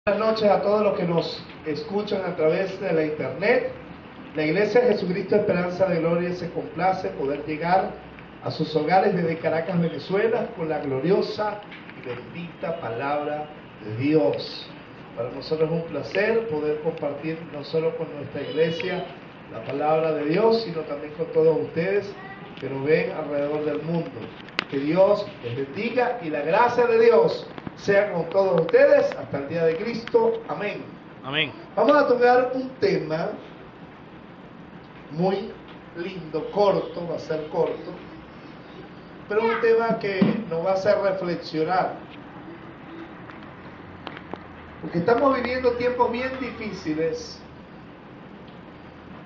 Buenas noches a todos los que nos escuchan a través de la internet. La Iglesia Jesucristo Esperanza de Gloria se complace poder llegar a sus hogares desde Caracas, Venezuela, con la gloriosa y bendita palabra de Dios. Para nosotros es un placer poder compartir no solo con nuestra iglesia la palabra de Dios, sino también con todos ustedes que nos ven alrededor del mundo. Que Dios les bendiga y la gracia de Dios sea con todos ustedes hasta el día de Cristo. Amén. Amén. Vamos a tocar un tema muy lindo, corto, va a ser corto, pero un tema que nos va a hacer reflexionar. Porque estamos viviendo tiempos bien difíciles,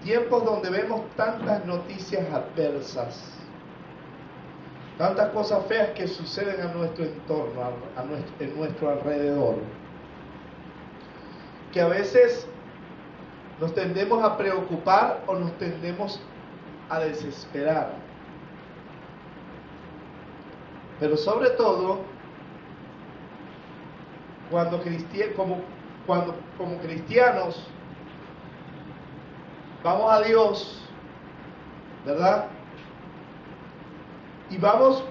tiempos donde vemos tantas noticias adversas, tantas cosas feas que suceden a nuestro entorno, en nuestro alrededor, que a veces nos tendemos a preocupar o nos tendemos a desesperar. Pero sobre todo, como cristianos vamos a Dios, ¿verdad? Y vamos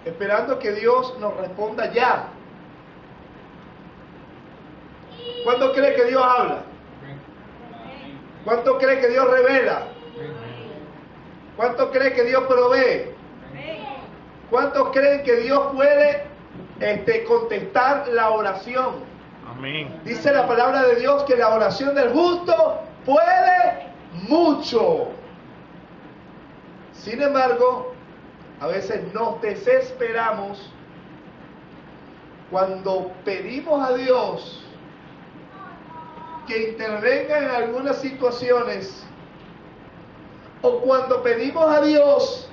esperando que Dios nos responda ya. ¿Cuánto cree que Dios habla? ¿Cuánto cree que Dios revela? ¿Cuánto cree que Dios provee? ¿Cuántos creen que Dios puede contestar la oración? Amén. Dice la palabra de Dios que la oración del justo puede mucho. Sin embargo, a veces nos desesperamos cuando pedimos a Dios que intervenga en algunas situaciones, o cuando pedimos a Dios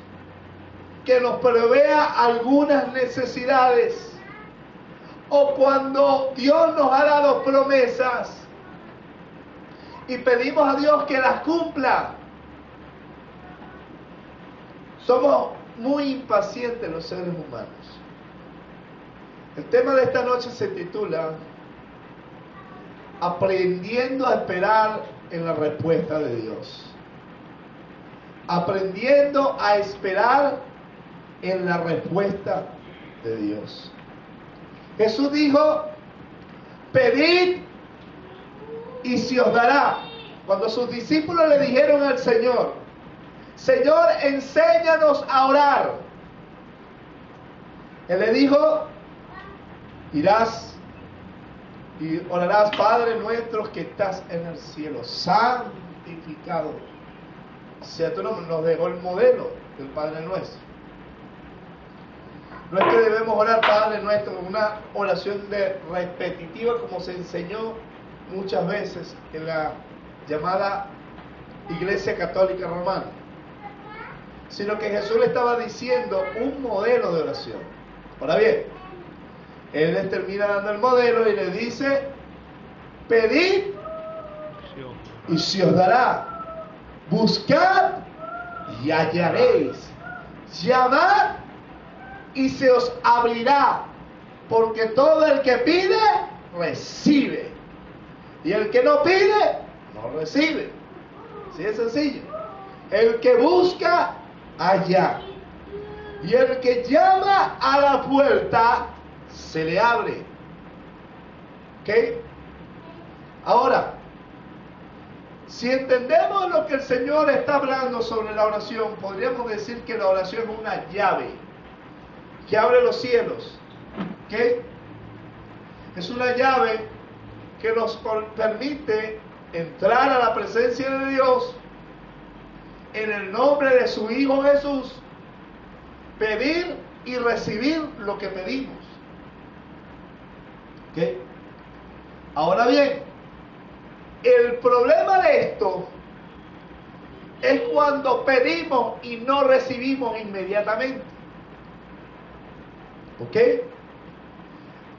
que nos provea algunas necesidades, o cuando Dios nos ha dado promesas y pedimos a Dios que las cumpla. Somos muy impacientes los seres humanos. El tema de esta noche se titula Aprendiendo a esperar en la respuesta de Dios. Aprendiendo a esperar en la respuesta de Dios. Jesús dijo: pedid y se os dará. Cuando sus discípulos le dijeron al Señor: Señor, enséñanos a orar, Él le dijo: irás y orarás: Padre nuestro que estás en el cielo, santificado sea tu nombre. Nos dejó el modelo del Padre nuestro. No es que debemos orar Padre nuestro, una oración repetitiva como se enseñó muchas veces en la llamada Iglesia Católica Romana, sino que Jesús le estaba diciendo un modelo de oración. Ahora bien, Él les termina dando el modelo y le dice: pedid y se os dará, buscad y hallaréis, llamad y se os abrirá, porque todo el que pide, recibe, y el que no pide, no recibe. Así es sencillo. El que busca, halla, y el que llama a la puerta, se le abre. ¿Ok? Ahora, si entendemos lo que el Señor está hablando sobre la oración, podríamos decir que la oración es una llave que abre los cielos. ¿Ok? Es una llave que nos permite entrar a la presencia de Dios en el nombre de su Hijo Jesús, pedir y recibir lo que pedimos. ¿Ok? Ahora bien, el problema de esto es cuando pedimos y no recibimos inmediatamente. ¿Ok?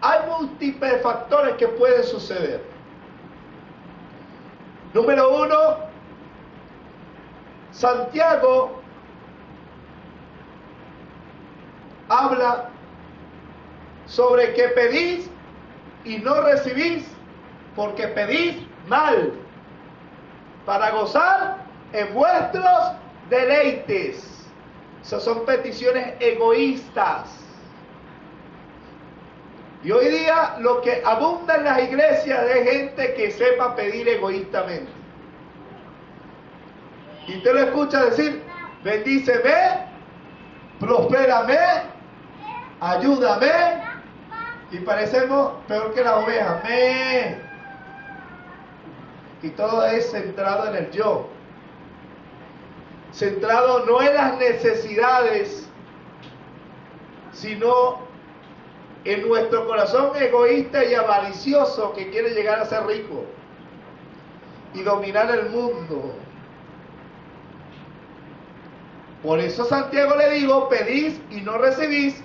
Hay múltiples factores que pueden suceder. Número uno, Santiago habla sobre que pedís y no recibís, porque pedís mal, para gozar en vuestros deleites. Esas son peticiones egoístas. Y hoy día lo que abunda en las iglesias es gente que sepa pedir egoístamente. Y usted lo escucha decir: bendíceme, prospérame, ayúdame. Y parecemos peor que las ovejas. Y todo es centrado en el yo. Centrado no en las necesidades, sino en nuestro corazón egoísta y avaricioso que quiere llegar a ser rico y dominar el mundo. Por eso Santiago le dijo: pedís y no recibís,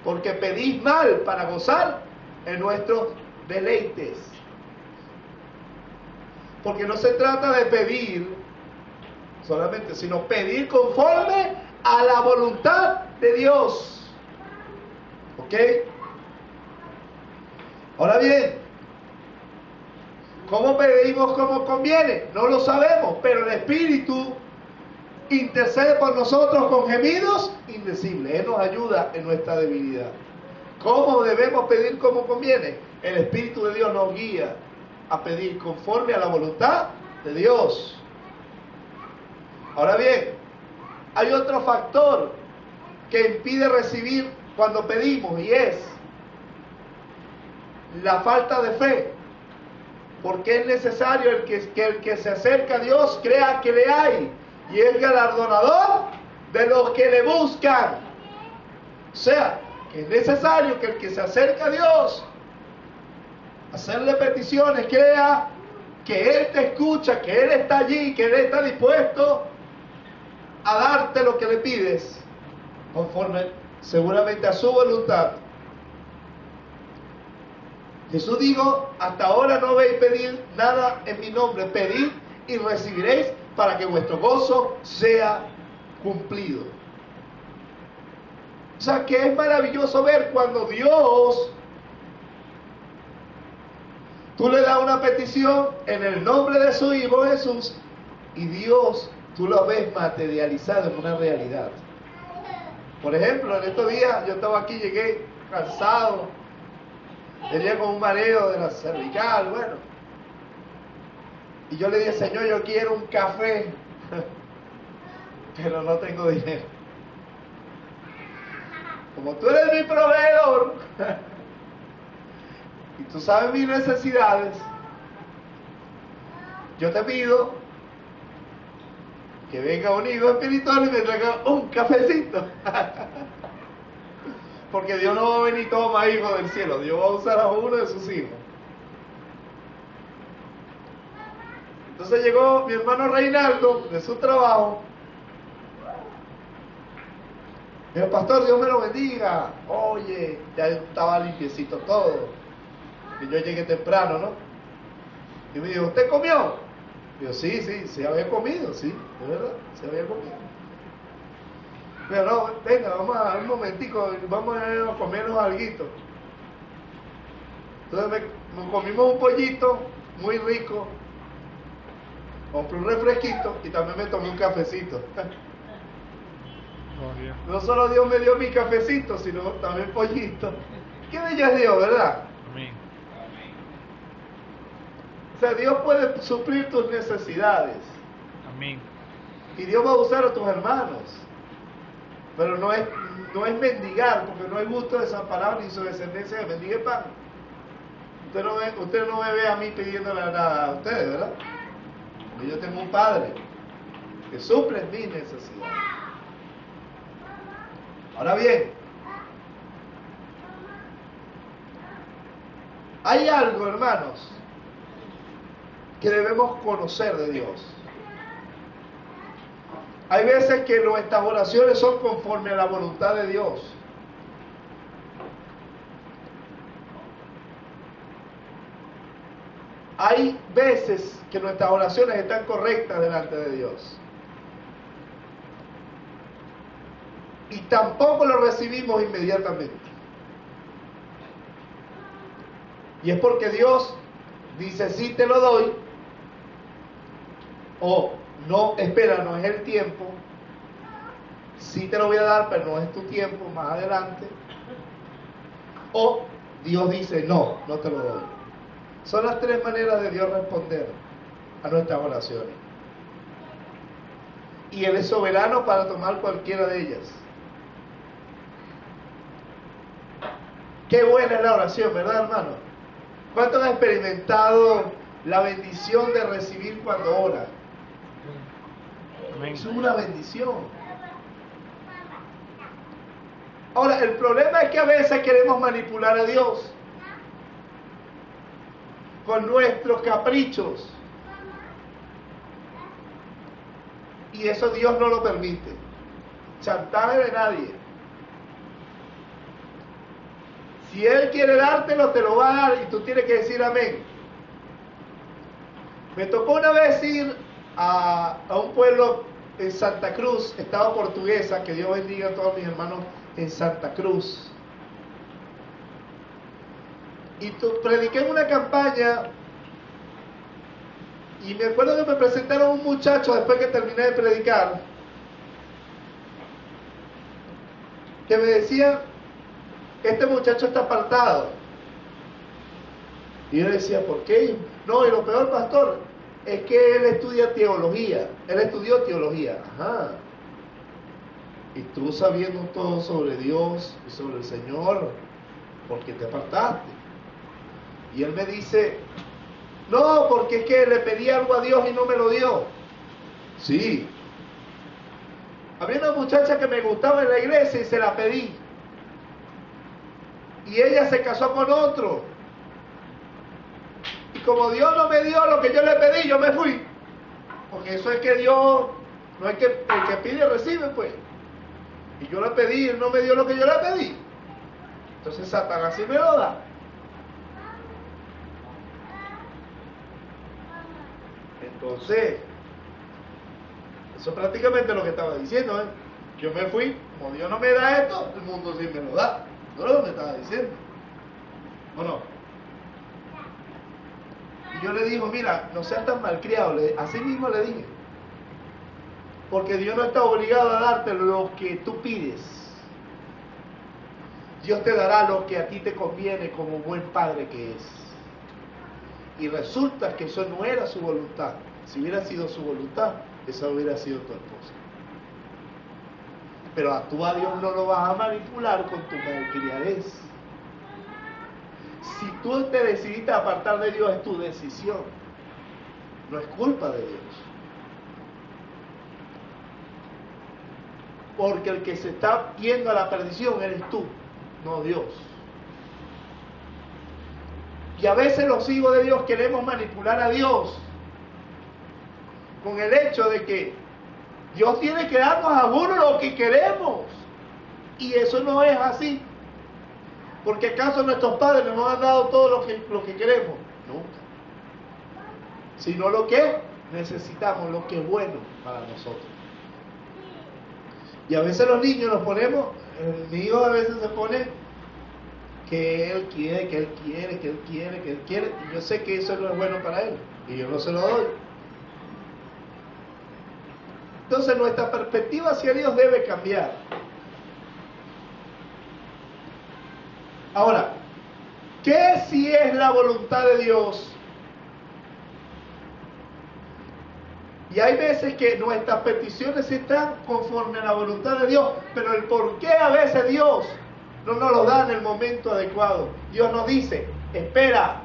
porque pedís mal para gozar en nuestros deleites. Porque no se trata de pedir solamente, sino pedir conforme a la voluntad de Dios. ¿Ok? Ahora bien, ¿cómo pedimos como conviene? No lo sabemos, pero el Espíritu intercede por nosotros con gemidos indecibles. Él nos ayuda en nuestra debilidad. ¿Cómo debemos pedir como conviene? El Espíritu de Dios nos guía a pedir conforme a la voluntad de Dios. Ahora bien, hay otro factor que impide recibir cuando pedimos, y es la falta de fe. Porque es necesario que el que se acerca a Dios crea que le hay, y es galardonador de los que le buscan. O sea, que es necesario que el que se acerca a Dios, hacerle peticiones, crea que Él te escucha, que Él está allí, que Él está dispuesto a darte lo que le pides, conforme seguramente a su voluntad. Jesús dijo: hasta ahora no habéis pedido nada en mi nombre, pedid y recibiréis, para que vuestro gozo sea cumplido. O sea, que es maravilloso ver cuando Dios, tú le das una petición en el nombre de su Hijo Jesús, y Dios, tú lo ves materializado en una realidad. Por ejemplo, en estos días yo estaba aquí, llegué cansado, venía con un mareo de la cervical, bueno. Y yo le dije: Señor, yo quiero un café, pero no tengo dinero. Como tú eres mi proveedor, y tú sabes mis necesidades, yo te pido que venga un hijo espiritual y me traiga un cafecito. Porque Dios no va a venir toma hijo del cielo, Dios va a usar a uno de sus hijos. Entonces llegó mi hermano Reinaldo de su trabajo. Dijo: pastor, Dios me lo bendiga. Oye, ya estaba limpiecito todo. Y yo llegué temprano, ¿no? Y me dijo: ¿usted comió? Y yo: sí había comido, sí, de verdad, sí había comido. Pero no, venga, vamos a un momentico, vamos a comernos alguito. Entonces nos comimos un pollito muy rico, compré un refresquito y también me tomé un cafecito. No solo Dios me dio mi cafecito, sino también pollito. Qué bello es Dios, ¿verdad? Amén. O sea, Dios puede suplir tus necesidades. Amén. Y Dios va a usar a tus hermanos. Pero no es mendigar, porque no hay gusto de esa palabra ni su descendencia de mendigue pan. Usted no me ve a mí pidiéndole nada a ustedes, ¿verdad? Porque yo tengo un Padre que suple mis necesidades. Ahora bien, hay algo, hermanos, que debemos conocer de Dios. Hay veces que nuestras oraciones son conforme a la voluntad de Dios. Hay veces que nuestras oraciones están correctas delante de Dios. Y tampoco lo recibimos inmediatamente. Y es porque Dios dice, sí te lo doy, o no, espera, no es el tiempo, sí te lo voy a dar, pero no es tu tiempo, más adelante. O Dios dice, no, no te lo doy. Son las tres maneras de Dios responder a nuestras oraciones. Y Él es soberano para tomar cualquiera de ellas. Qué buena es la oración, ¿verdad, hermano? ¿Cuántos han experimentado la bendición de recibir cuando ora? Es una bendición. Ahora, el problema es que a veces queremos manipular a Dios con nuestros caprichos. Y eso Dios no lo permite. Chantaje de nadie. Si Él quiere dártelo, te lo va a dar y tú tienes que decir amén. Me tocó una vez ir a un pueblo en Santa Cruz, estado Portuguesa, que Dios bendiga a todos mis hermanos en Santa Cruz. Y prediqué en una campaña y me acuerdo que me presentaron un muchacho después que terminé de predicar, que me decía, este muchacho está apartado. Y yo le decía, ¿por qué? No, y lo peor, pastor, es que él estudia teología. Él estudió teología. Ajá. Y tú sabiendo todo sobre Dios y sobre el Señor, ¿por qué te apartaste? Y él me dice, no, porque es que le pedí algo a Dios y no me lo dio. Sí. Había una muchacha que me gustaba en la iglesia y se la pedí. Y ella se casó con otro. Y como Dios no me dio lo que yo le pedí, yo me fui. Porque eso es que Dios, no es que el que pide recibe, pues. Y yo le pedí, Él no me dio lo que yo le pedí. Entonces Satanás sí me lo da. Entonces, eso es prácticamente lo que estaba diciendo, ¿eh? Yo me fui, como Dios no me da esto, el mundo sí me lo da. No es lo que me estaba diciendo. ¿O no? Y yo le digo, mira, no seas tan malcriado. Así mismo le dije. Porque Dios no está obligado a darte lo que tú pides. Dios te dará lo que a ti te conviene como buen padre que es. Y resulta que eso no era su voluntad. Si hubiera sido su voluntad, esa hubiera sido tu esposa. Pero tú a Dios no lo vas a manipular con tu malcriadez. Si tú te decidiste apartar de Dios, es tu decisión. No es culpa de Dios. Porque el que se está yendo a la perdición eres tú, no Dios. Y a veces los hijos de Dios queremos manipular a Dios con el hecho de que Dios tiene que darnos a uno lo que queremos. Y eso no es así. Porque ¿acaso nuestros padres nos han dado todo lo que queremos? Nunca. Sino lo que necesitamos, lo que es bueno para nosotros. Y a veces los niños nos ponemos, mi hijo a veces se pone que él quiere, que él quiere, que él quiere, que él quiere. Y yo sé que eso no es bueno para él. Y yo no se lo doy. Entonces nuestra perspectiva hacia Dios debe cambiar. Ahora, ¿qué si es la voluntad de Dios? Y hay veces que nuestras peticiones están conforme a la voluntad de Dios, pero el por qué a veces Dios no nos lo da en el momento adecuado. Dios nos dice, espera.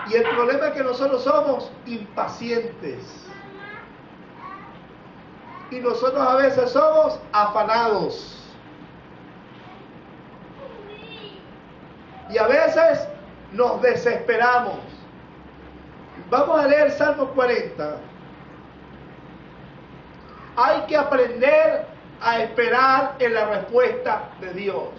Y el problema es que nosotros somos impacientes. Y nosotros a veces somos afanados. Y a veces nos desesperamos. Vamos a leer Salmo 40. Hay que aprender a esperar en la respuesta de Dios.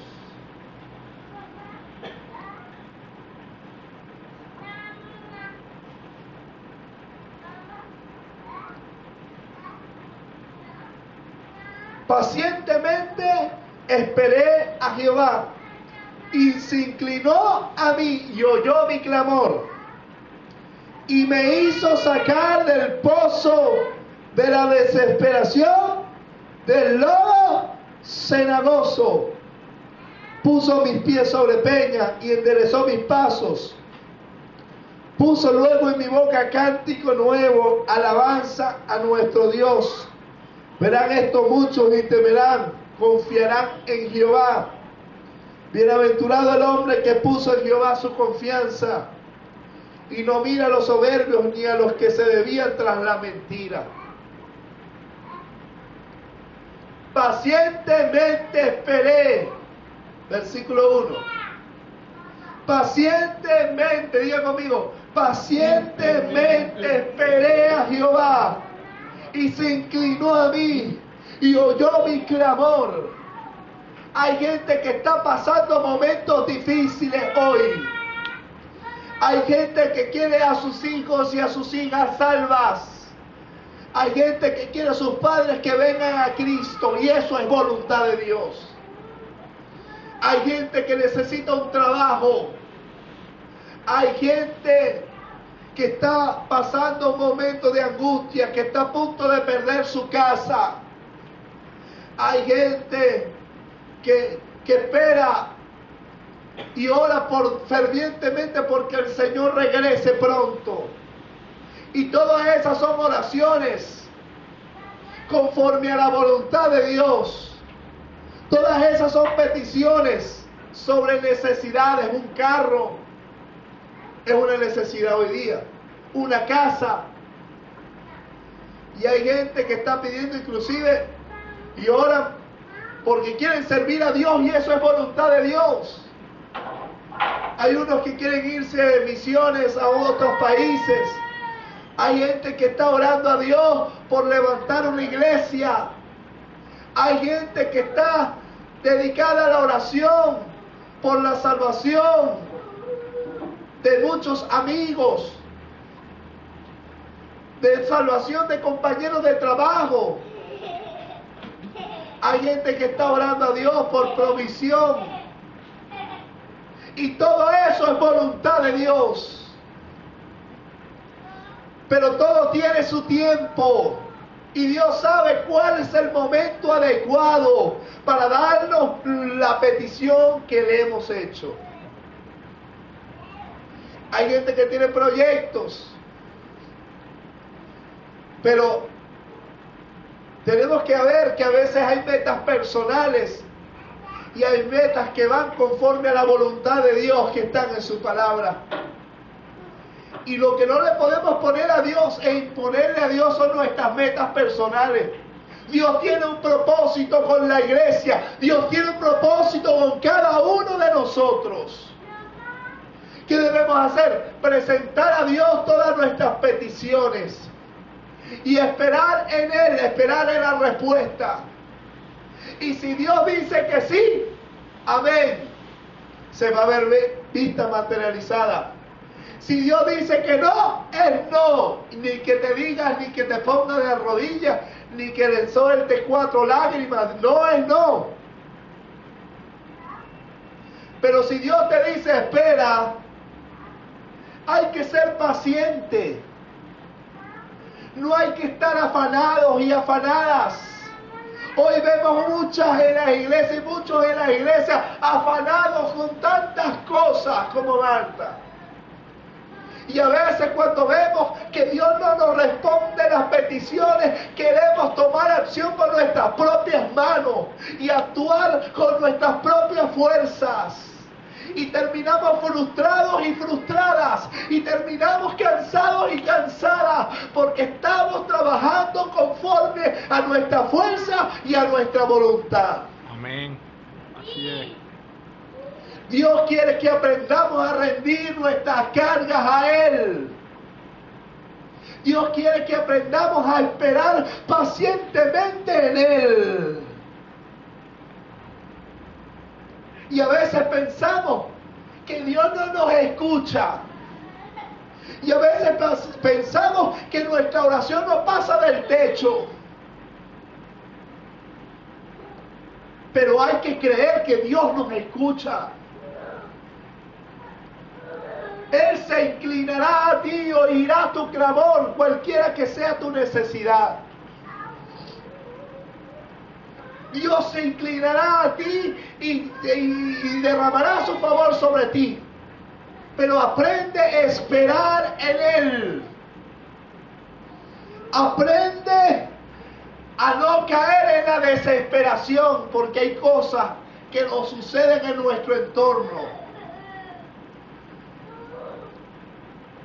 Pacientemente esperé a Jehová y se inclinó a mí y oyó mi clamor, y me hizo sacar del pozo de la desesperación, del lodo cenagoso. Puso mis pies sobre peña y enderezó mis pasos. Puso luego en mi boca cántico nuevo, alabanza a nuestro Dios. Verán esto muchos y temerán, confiarán en Jehová. Bienaventurado el hombre que puso en Jehová su confianza y no mira a los soberbios ni a los que se desvían tras la mentira. Pacientemente esperé, versículo 1. Pacientemente, diga conmigo, pacientemente esperé a Jehová y se inclinó a mí y oyó mi clamor. Hay gente que está pasando momentos difíciles hoy. Hay gente que quiere a sus hijos y a sus hijas salvas. Hay gente que quiere a sus padres que vengan a Cristo y eso es voluntad de Dios. Hay gente que necesita un trabajo. Hay gente que está pasando un momento de angustia, que está a punto de perder su casa. Hay gente que espera y ora fervientemente porque el Señor regrese pronto. Y todas esas son oraciones conforme a la voluntad de Dios. Todas esas son peticiones sobre necesidades. Un carro es una necesidad hoy día. Una casa. Y hay gente que está pidiendo inclusive y oran porque quieren servir a Dios y eso es voluntad de Dios. Hay unos que quieren irse de misiones a otros países. Hay gente que está orando a Dios por levantar una iglesia. Hay gente que está dedicada a la oración por la salvación de muchos amigos, de salvación de compañeros de trabajo. Hay gente que está orando a Dios por provisión. Y todo eso es voluntad de Dios. Pero todo tiene su tiempo. Y Dios sabe cuál es el momento adecuado para darnos la petición que le hemos hecho. Hay gente que tiene proyectos. Pero tenemos que ver que a veces hay metas personales y hay metas que van conforme a la voluntad de Dios que están en su palabra. Y lo que no le podemos poner a Dios e imponerle a Dios son nuestras metas personales. Dios tiene un propósito con la iglesia. Dios tiene un propósito con cada uno de nosotros. ¿Qué debemos hacer? Presentar a Dios todas nuestras peticiones. Y esperar en Él, esperar en la respuesta. Y si Dios dice que sí, amén, se va a ver vista materializada. Si Dios dice que no, es no. Ni que te digas, ni que te pongas de rodillas, ni que le suelte 4 lágrimas. No es no. Pero si Dios te dice espera, hay que ser paciente. No hay que estar afanados y afanadas. Hoy vemos muchas en las iglesias y muchos en las iglesias afanados con tantas cosas como Marta. Y a veces cuando vemos que Dios no nos responde las peticiones, queremos tomar acción con nuestras propias manos y actuar con nuestras propias fuerzas. Y terminamos frustrados y frustradas. Y terminamos cansados y cansadas. Porque estamos trabajando conforme a nuestra fuerza y a nuestra voluntad. Amén. Así es. Dios quiere que aprendamos a rendir nuestras cargas a Él. Dios quiere que aprendamos a esperar pacientemente en Él. Y a veces pensamos que Dios no nos escucha. Y a veces pensamos que nuestra oración no pasa del techo. Pero hay que creer que Dios nos escucha. Él se inclinará a ti y oirá tu clamor, cualquiera que sea tu necesidad. Dios se inclinará a ti y derramará su favor sobre ti. Pero aprende a esperar en Él. Aprende a no caer en la desesperación, porque hay cosas que nos suceden en nuestro entorno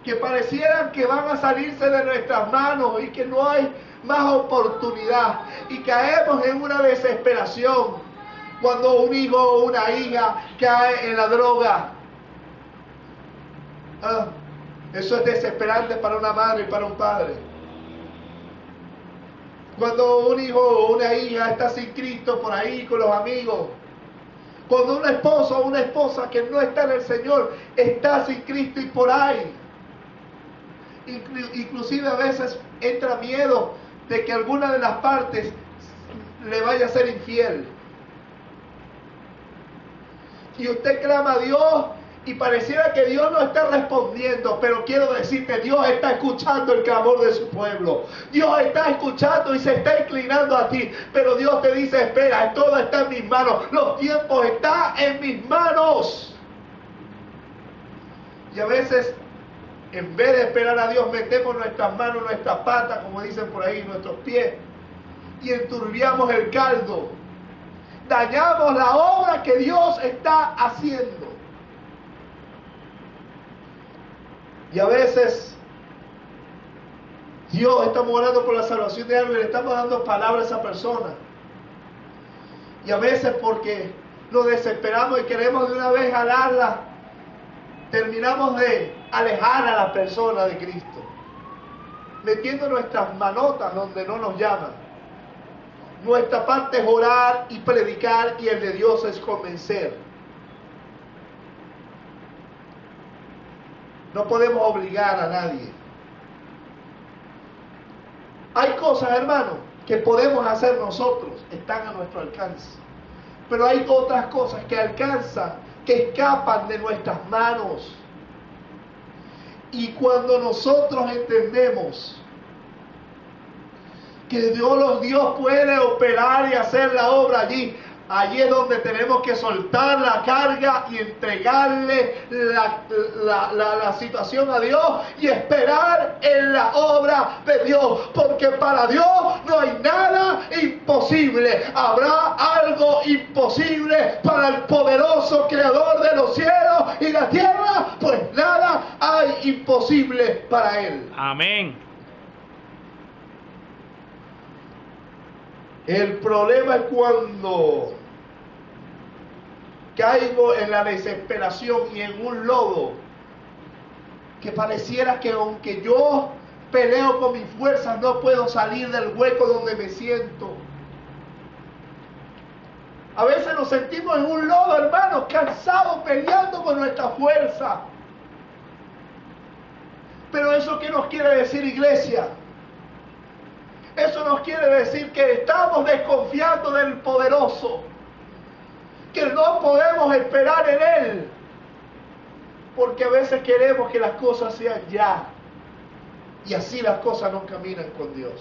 que parecieran que van a salirse de nuestras manos y que no hay más oportunidad, y caemos en una desesperación cuando un hijo o una hija cae en la droga. Eso es desesperante para una madre y para un padre. Cuando un hijo o una hija está sin Cristo por ahí con los amigos. Cuando un esposo o una esposa que no está en el Señor está sin Cristo y por ahí. Inclusive a veces entra miedo de que alguna de las partes le vaya a ser infiel. Y usted clama a Dios y pareciera que Dios no está respondiendo, pero quiero decirte, Dios está escuchando el clamor de su pueblo. Dios está escuchando y se está inclinando a ti, pero Dios te dice, espera, todo está en mis manos, los tiempos están en mis manos. Y a veces, en vez de esperar a Dios, metemos nuestras manos, nuestras patas, como dicen por ahí, nuestros pies, y enturbiamos el caldo. Dañamos la obra que Dios está haciendo. Y a veces, Dios, estamos orando por la salvación de alguien, le estamos dando palabras a esa persona. Y a veces, porque nos desesperamos y queremos de una vez jalarla, terminamos de alejar a la persona de Cristo, metiendo nuestras manotas donde no nos llaman. Nuestra parte es orar y predicar, y el de Dios es convencer. No podemos obligar a nadie. Hay cosas, hermano, que podemos hacer nosotros, están a nuestro alcance. Pero hay otras cosas que alcanzan, que escapan de nuestras manos. Y cuando nosotros entendemos que Dios puede operar y hacer la obra allí es donde tenemos que soltar la carga y entregarle la situación a Dios y esperar en la obra de Dios, porque para Dios no hay nada imposible. ¿Habrá algo imposible para el poderoso creador de los cielos y la tierra? Pues nada hay imposible para Él. Amén. El problema es cuando caigo en la desesperación y en un lodo que pareciera que aunque yo peleo con mis fuerzas no puedo salir del hueco donde me siento. A veces nos sentimos en un lodo, hermanos, cansados, peleando con nuestra fuerza. Pero ¿eso qué nos quiere decir, iglesia? Eso nos quiere decir que estamos desconfiando del poderoso, que no podemos esperar en Él, porque a veces queremos que las cosas sean ya, y así las cosas no caminan con Dios.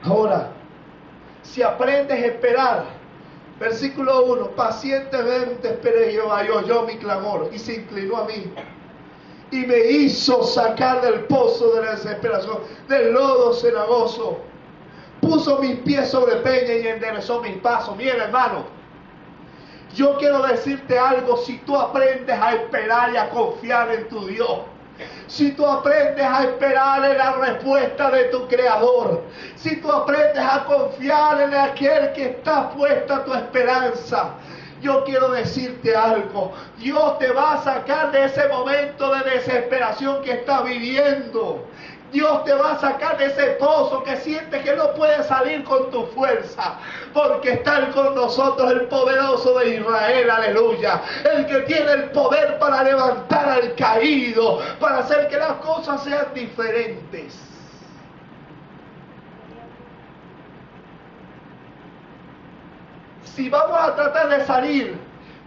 Ahora, si aprendes a esperar, versículo 1, pacientemente esperé Jehová, y oyó mi clamor, y se inclinó a mí, y me hizo sacar del pozo de la desesperación, del lodo cenagoso. Puso mis pies sobre peña y enderezó mis pasos. Mira, hermano, yo quiero decirte algo. Si tú aprendes a esperar y a confiar en tu Dios, si tú aprendes a esperar en la respuesta de tu Creador, si tú aprendes a confiar en aquel que está puesta tu esperanza, yo quiero decirte algo. Dios te va a sacar de ese momento de desesperación que estás viviendo. Dios te va a sacar de ese pozo que sientes que no puedes salir con tu fuerza, porque está con nosotros el poderoso de Israel, aleluya, el que tiene el poder para levantar al caído, para hacer que las cosas sean diferentes. Si vamos a tratar de salir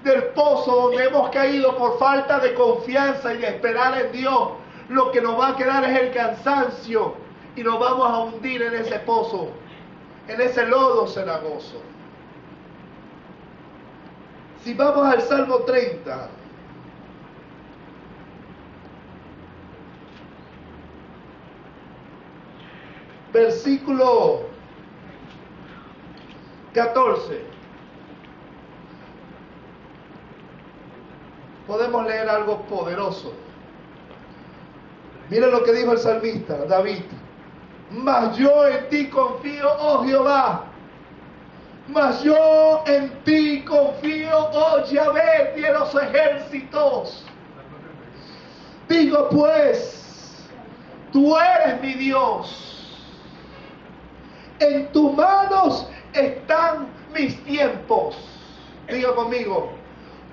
del pozo donde hemos caído por falta de confianza y de esperar en Dios, lo que nos va a quedar es el cansancio y nos vamos a hundir en ese pozo, en ese lodo cenagoso. Si vamos al Salmo 30, versículo 14, podemos leer algo poderoso. Mira lo que dijo el salmista David: mas yo en ti confío, oh Jehová. Mas yo en ti confío, oh Yahvé de los ejércitos. Digo pues, tú eres mi Dios. En tus manos están mis tiempos. Diga conmigo: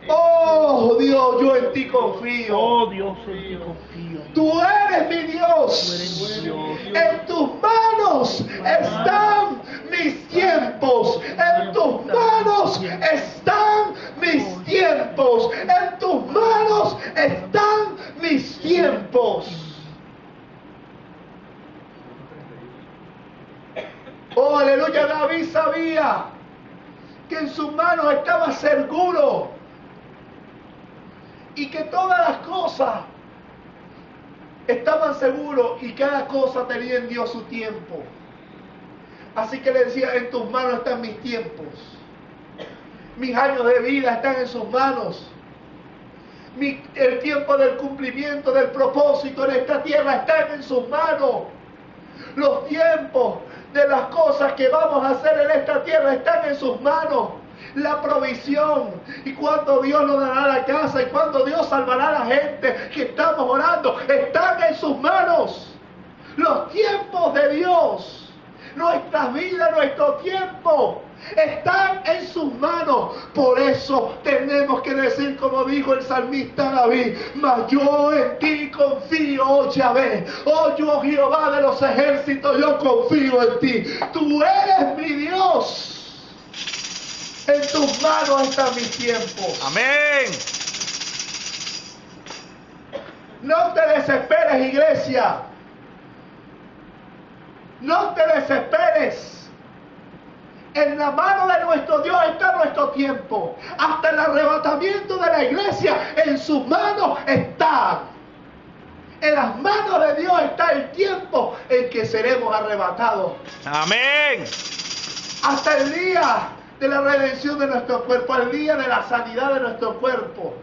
oh Dios, yo en ti confío. Oh Dios, en ti confío. Tú eres mi Dios. Tú eres mi Dios. En tus manos están mis tiempos. En tus manos están mis tiempos. En tus manos están mis tiempos. Oh, aleluya. David sabía que en sus manos estaba seguro y que todas las cosas estaban seguros y cada cosa tenía en Dios su tiempo. Así que le decía: en tus manos están mis tiempos. Mis años de vida están en sus manos. El tiempo del cumplimiento del propósito en esta tierra está en sus manos. Los tiempos de las cosas que vamos a hacer en esta tierra están en sus manos. La provisión y cuando Dios nos dará la casa y cuando Dios salvará a la gente que estamos orando están en sus manos. Los tiempos de Dios, nuestras vidas, nuestro tiempo están en sus manos. Por eso tenemos que decir, como dijo el salmista David: mas yo en ti confío, oh Yahvé. Oh yo, Jehová de los ejércitos, yo confío en ti. Tú eres mi Dios. En tus manos están mis tiempos. Amén. No te desesperes, iglesia. No te desesperes. En la mano de nuestro Dios está nuestro tiempo. Hasta el arrebatamiento de la iglesia, en sus manos está. En las manos de Dios está el tiempo en que seremos arrebatados. Amén. Hasta el día de la redención de nuestro cuerpo, el día de la sanidad de nuestro cuerpo.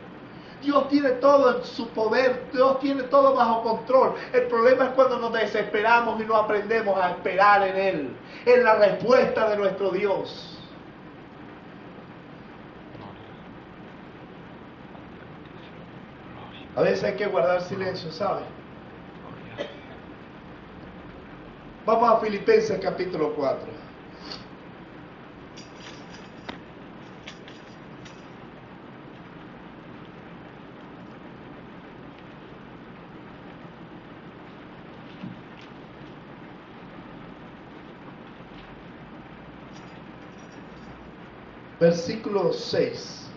Dios tiene todo en su poder, Dios tiene todo bajo control. El problema es cuando nos desesperamos y no aprendemos a esperar en Él, en la respuesta de nuestro Dios. A veces hay que guardar silencio, ¿sabes? Vamos a Filipenses capítulo 4. Versículo 6.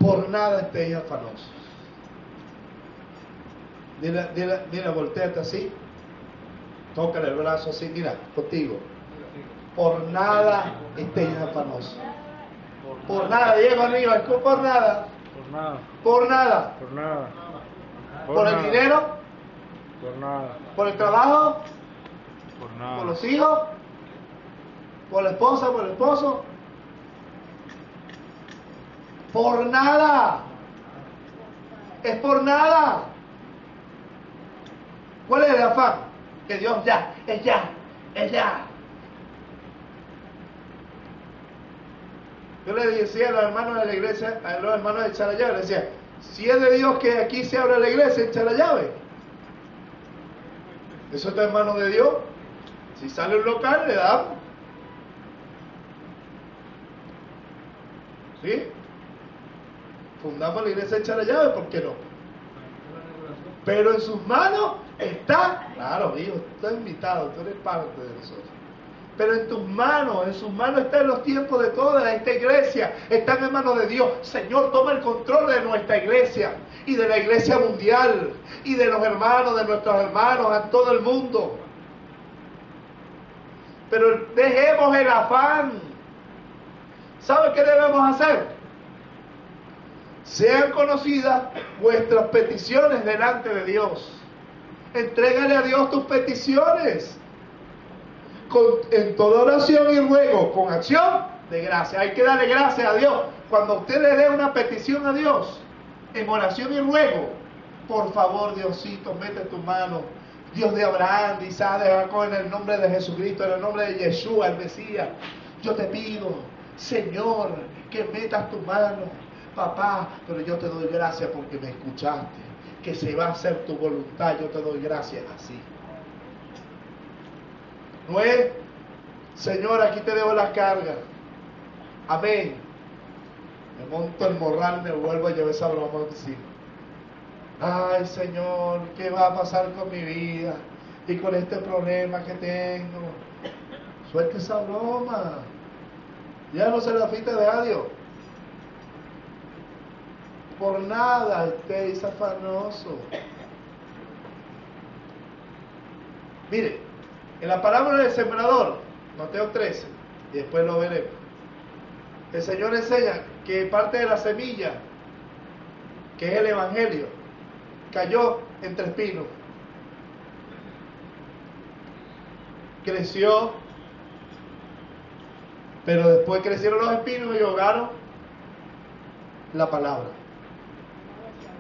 Por nada estéis afanosos. Mira, volteate así. Tócale el brazo así, mira, contigo. Por nada estéis afanosos. Por nada, Diego arriba, es por nada. Por nada. Por nada. Por nada. Por el dinero. Por nada. Por el trabajo. Por nada. Por los hijos. Por la esposa, por el esposo. Por nada. Es por nada. ¿Cuál es el afán? Que Dios ya, es ya, es ya. Yo le decía a los hermanos de la iglesia, a los hermanos de echar la llave, le decía: si es de Dios que aquí se abra la iglesia, echa la llave. Eso está en manos de Dios. Si sale un local, le damos. ¿Sí? Fundamos la iglesia, echa la llave, ¿por qué no? Pero en sus manos está, claro, hijo, tú estás invitado, tú eres parte de nosotros. Pero en tus manos, en sus manos están los tiempos de toda esta iglesia, están en manos de Dios. Señor, toma el control de nuestra iglesia y de la iglesia mundial y de los hermanos, de nuestros hermanos, a todo el mundo. Pero dejemos el afán. ¿Sabe qué debemos hacer? Sean conocidas vuestras peticiones delante de Dios. Entrégale a Dios tus peticiones. En toda oración y ruego, con acción de gracia. Hay que darle gracias a Dios. Cuando usted le dé una petición a Dios, en oración y ruego, por favor, Diosito, mete tu mano. Dios de Abraham, de Isaac, de Jacob, en el nombre de Jesucristo, en el nombre de Yeshua, el Mesías, yo te pido, Señor, que metas tu mano, papá, pero yo te doy gracias porque me escuchaste, que se va a hacer tu voluntad, yo te doy gracias así. No es, Señor, aquí te dejo las cargas. Amén. Me monto el morral, me vuelvo a llevar esa broma encima. Ay, Señor, ¿qué va a pasar con mi vida? Y con este problema que tengo. Suelta esa broma. Ya no se la fuiste de adiós. Por nada estéis afanosos. Mire, en la parábola del sembrador, Mateo 13, y después lo veremos, el Señor enseña que parte de la semilla, que es el Evangelio, cayó entre espinos. Creció, pero después crecieron los espinos y ahogaron la palabra.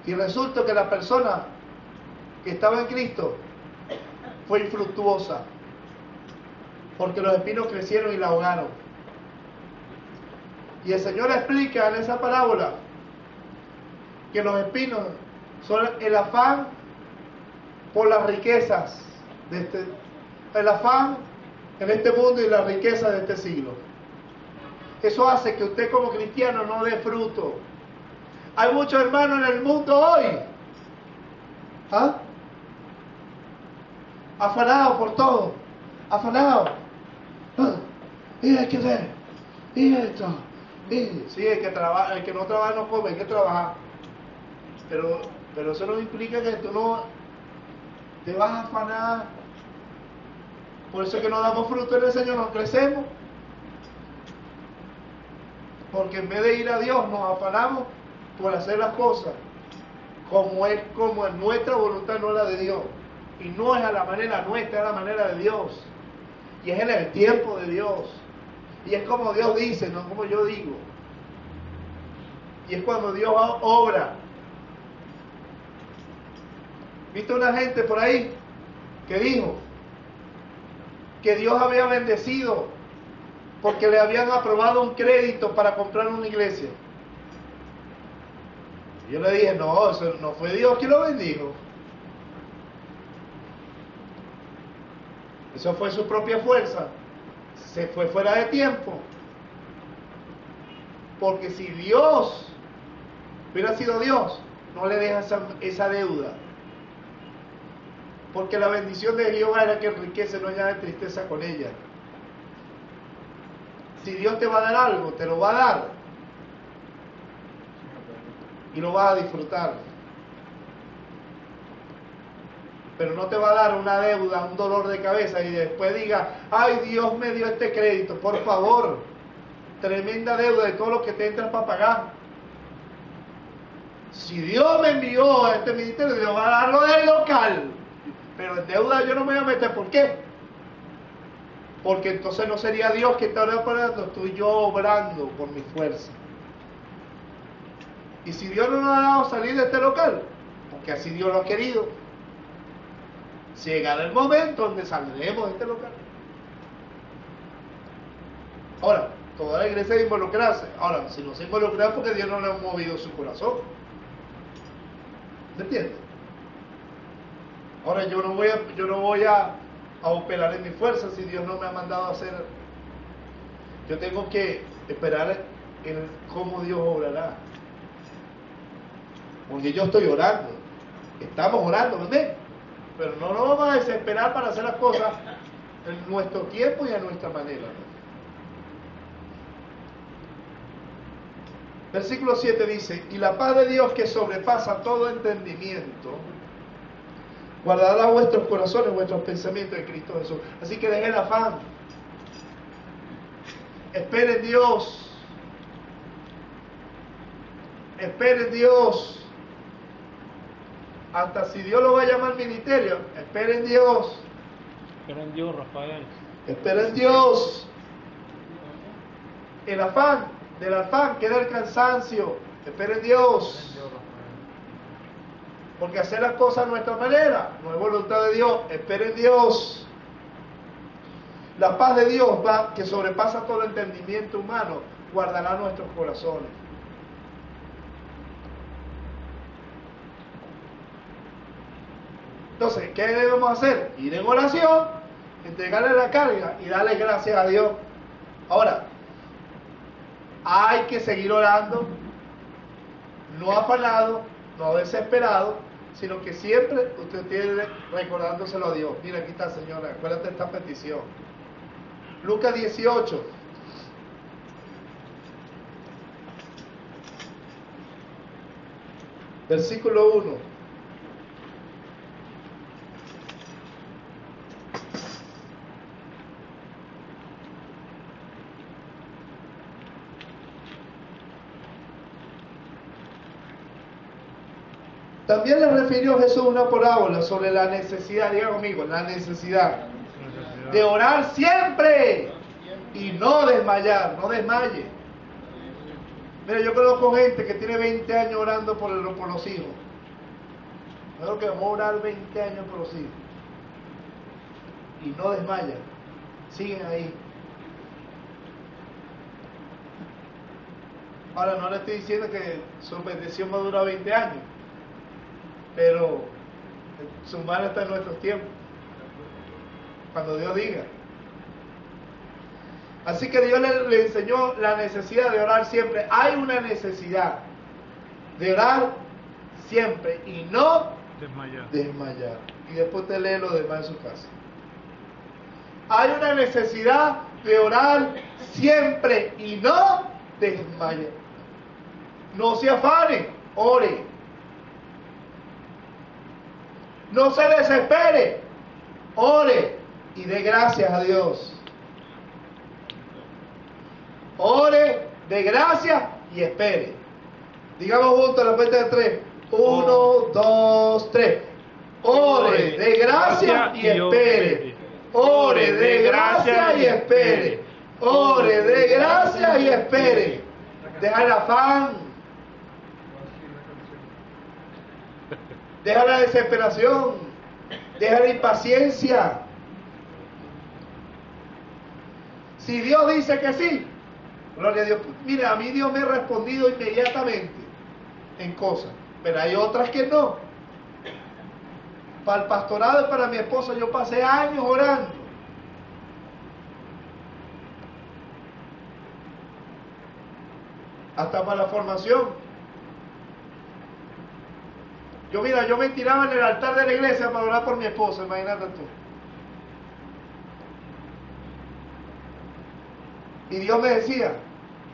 Y resulta que la persona que estaba en Cristo fue infructuosa, porque los espinos crecieron y la ahogaron. Y el Señor explica en esa parábola que los espinos son el afán por las riquezas el afán en este mundo y las riquezas de este siglo. Eso hace que usted como cristiano no dé fruto. Hay muchos hermanos en el mundo hoy, afanados por todo, afanados. Y hay que ver, y esto, y sí, el que no trabaja no come, hay que trabajar. Pero eso no implica que tú no te vas a afanar. Por eso es que no damos fruto en el Señor, no crecemos. Porque en vez de ir a Dios, nos afanamos por hacer las cosas como es nuestra voluntad, no la de Dios. Y no es a la manera nuestra, es a la manera de Dios. Y es en el tiempo de Dios. Y es como Dios dice, no como yo digo. Y es cuando Dios obra. ¿Viste una gente por ahí que dijo que Dios había bendecido porque le habían aprobado un crédito para comprar una iglesia? Y yo le dije, no, eso no fue Dios quien lo bendijo. Eso fue su propia fuerza. Se fue fuera de tiempo. Porque si Dios hubiera sido Dios, no le deja esa deuda. Porque la bendición de Jehová era que enriquece, no añade tristeza con ella. Si Dios te va a dar algo, te lo va a dar. Y lo vas a disfrutar. Pero no te va a dar una deuda, un dolor de cabeza y después diga, ay, Dios me dio este crédito. Por favor, tremenda deuda de todo lo que te entras para pagar. Si Dios me envió a este ministerio, Dios va a darlo del local. Pero en deuda yo no me voy a meter. ¿Por qué? Porque entonces no sería Dios que está operando, estoy yo obrando por mi fuerza. Y si Dios no nos ha dado salir de este local, porque así Dios lo ha querido, llegará el momento donde saldremos de este local. Ahora, toda la iglesia debe involucrarse. Ahora, si no se involucra es porque Dios no le ha movido su corazón. ¿Me entiendes? Ahora yo no voy a operar en mi fuerza si Dios no me ha mandado a hacer. Yo tengo que esperar en cómo Dios obrará. Porque yo estoy orando. Estamos orando, ¿verdad? Pero no nos vamos a desesperar para hacer las cosas en nuestro tiempo y a nuestra manera. Versículo 7 dice: y la paz de Dios, que sobrepasa todo entendimiento, guardará vuestros corazones, vuestros pensamientos en Cristo Jesús. Así que dejen el afán. Esperen Dios. Esperen Dios. Hasta si Dios lo va a llamar ministerio, esperen Dios. Esperen Dios, Rafael. Esperen Dios. El afán, del afán queda el cansancio. Esperen Dios. Porque hacer las cosas a nuestra manera no es voluntad de Dios. Esperen Dios. La paz de Dios, que sobrepasa todo entendimiento humano, guardará nuestros corazones. Entonces, ¿qué debemos hacer? Ir en oración, entregarle la carga y darle gracias a Dios. Ahora, hay que seguir orando, no afanado, no desesperado, sino que siempre usted tiene recordándoselo a Dios. Mira, aquí está, Señora, acuérdate de esta petición. Lucas 18. Versículo 1. También le refirió Jesús una parábola sobre la necesidad, diga conmigo, la necesidad de orar siempre y no desmayar, no desmaye. Mira, yo conozco gente que tiene 20 años orando por los hijos. Creo que vamos a orar 20 años por los hijos. Y no desmayan, siguen ahí. Ahora, no le estoy diciendo que su bendición va a durar 20 años. Pero su mano está en nuestros tiempos, cuando Dios diga. Así que Dios le enseñó la necesidad de orar siempre. Hay una necesidad de orar siempre y no desmayar. Y después te lee lo demás en su casa. Hay una necesidad de orar siempre y no desmayar. No se afane, ore. No se desespere, ore y dé gracias a Dios. Ore, dé gracias y espere. Digamos juntos a la cuenta de 3. 1, 2, 3. Ore, dé gracias y espere. Ore, dé gracias y espere. Ore, dé gracias y espere. Deja el afán. Deja la desesperación, deja la impaciencia. Si Dios dice que sí, gloria a Dios. Mira, a mí Dios me ha respondido inmediatamente en cosas, pero hay otras que no. Para el pastorado y para mi esposa yo pasé años orando. Hasta para la formación. Yo me tiraba en el altar de la iglesia para orar por mi esposa, imagínate tú. Y Dios me decía,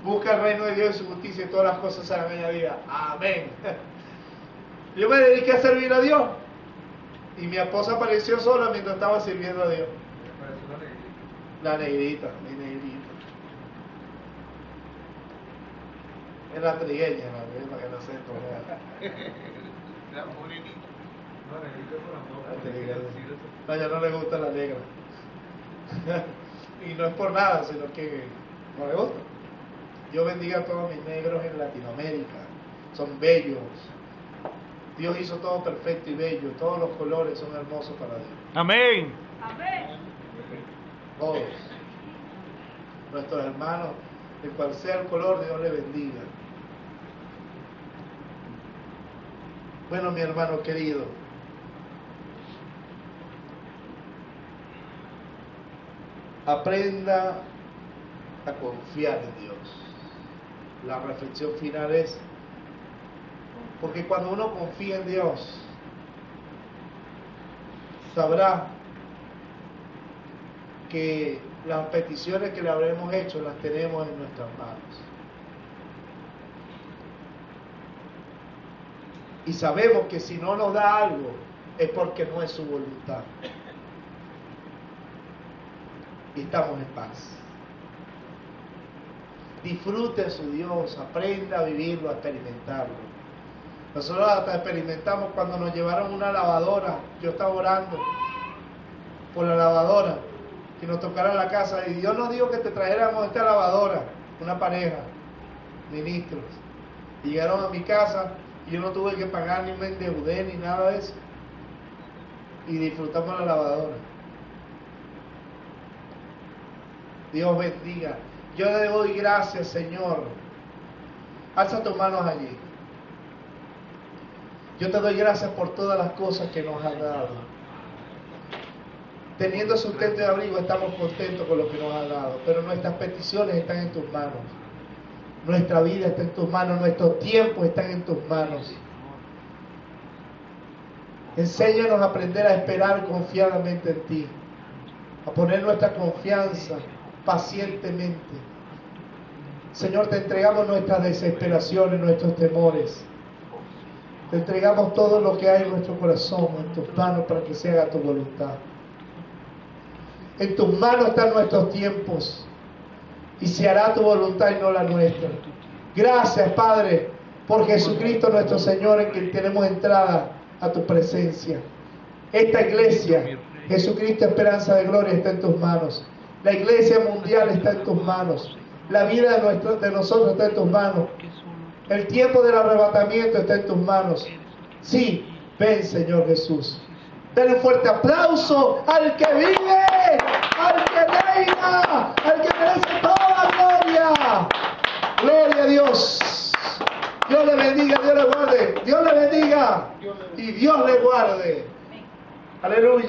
busca el reino de Dios y su justicia y todas las cosas serán añadidas. Amén. Yo me dediqué a servir a Dios. Y mi esposa apareció sola mientras estaba sirviendo a Dios. La negrita, mi negrita. Es la trigueña, para que no se entonce. No, a ella no le gusta la negra. Y no es por nada, sino que no le gusta. Dios bendiga a todos mis negros en Latinoamérica. Son bellos. Dios hizo todo perfecto y bello. Todos los colores son hermosos para Dios. Amén. Amén. Todos. Nuestros hermanos, de cual sea el color, Dios les bendiga. Bueno, mi hermano querido, aprenda a confiar en Dios. La reflexión final es, porque cuando uno confía en Dios, sabrá que las peticiones que le habremos hecho las tenemos en nuestras manos. Y sabemos que si no nos da algo es porque no es su voluntad. Y estamos en paz. Disfrute a su Dios, aprenda a vivirlo, a experimentarlo. Nosotros hasta experimentamos cuando nos llevaron una lavadora. Yo estaba orando por la lavadora, que nos tocara la casa, y Dios nos dijo que te trajéramos esta lavadora, una pareja, ministros. Y llegaron a mi casa y yo no tuve que pagar, ni me endeudé, ni nada de eso. Y disfrutamos la lavadora. Dios bendiga. Yo le doy gracias, Señor. Alza tus manos allí. Yo te doy gracias por todas las cosas que nos has dado. Teniendo sustento y abrigo, estamos contentos con lo que nos has dado. Pero nuestras peticiones están en tus manos. Nuestra vida está en tus manos. Nuestros tiempos están en tus manos. Enséñanos a aprender a esperar confiadamente en ti. A poner nuestra confianza pacientemente. Señor, te entregamos nuestras desesperaciones, nuestros temores. Te entregamos todo lo que hay en nuestro corazón, en tus manos, para que se haga tu voluntad. En tus manos están nuestros tiempos y se hará tu voluntad y no la nuestra. Gracias, Padre, por Jesucristo nuestro Señor, en quien tenemos entrada a tu presencia. Esta iglesia, Jesucristo Esperanza de Gloria, está en tus manos. La iglesia mundial está en tus manos. La vida de nosotros está en tus manos. El tiempo del arrebatamiento está en tus manos. Sí, ven, Señor Jesús. Dale un fuerte aplauso al que vive, al que reina, al que merece toda la gloria. Gloria a Dios. Dios le bendiga, Dios le guarde. Dios le bendiga y Dios le guarde. Aleluya.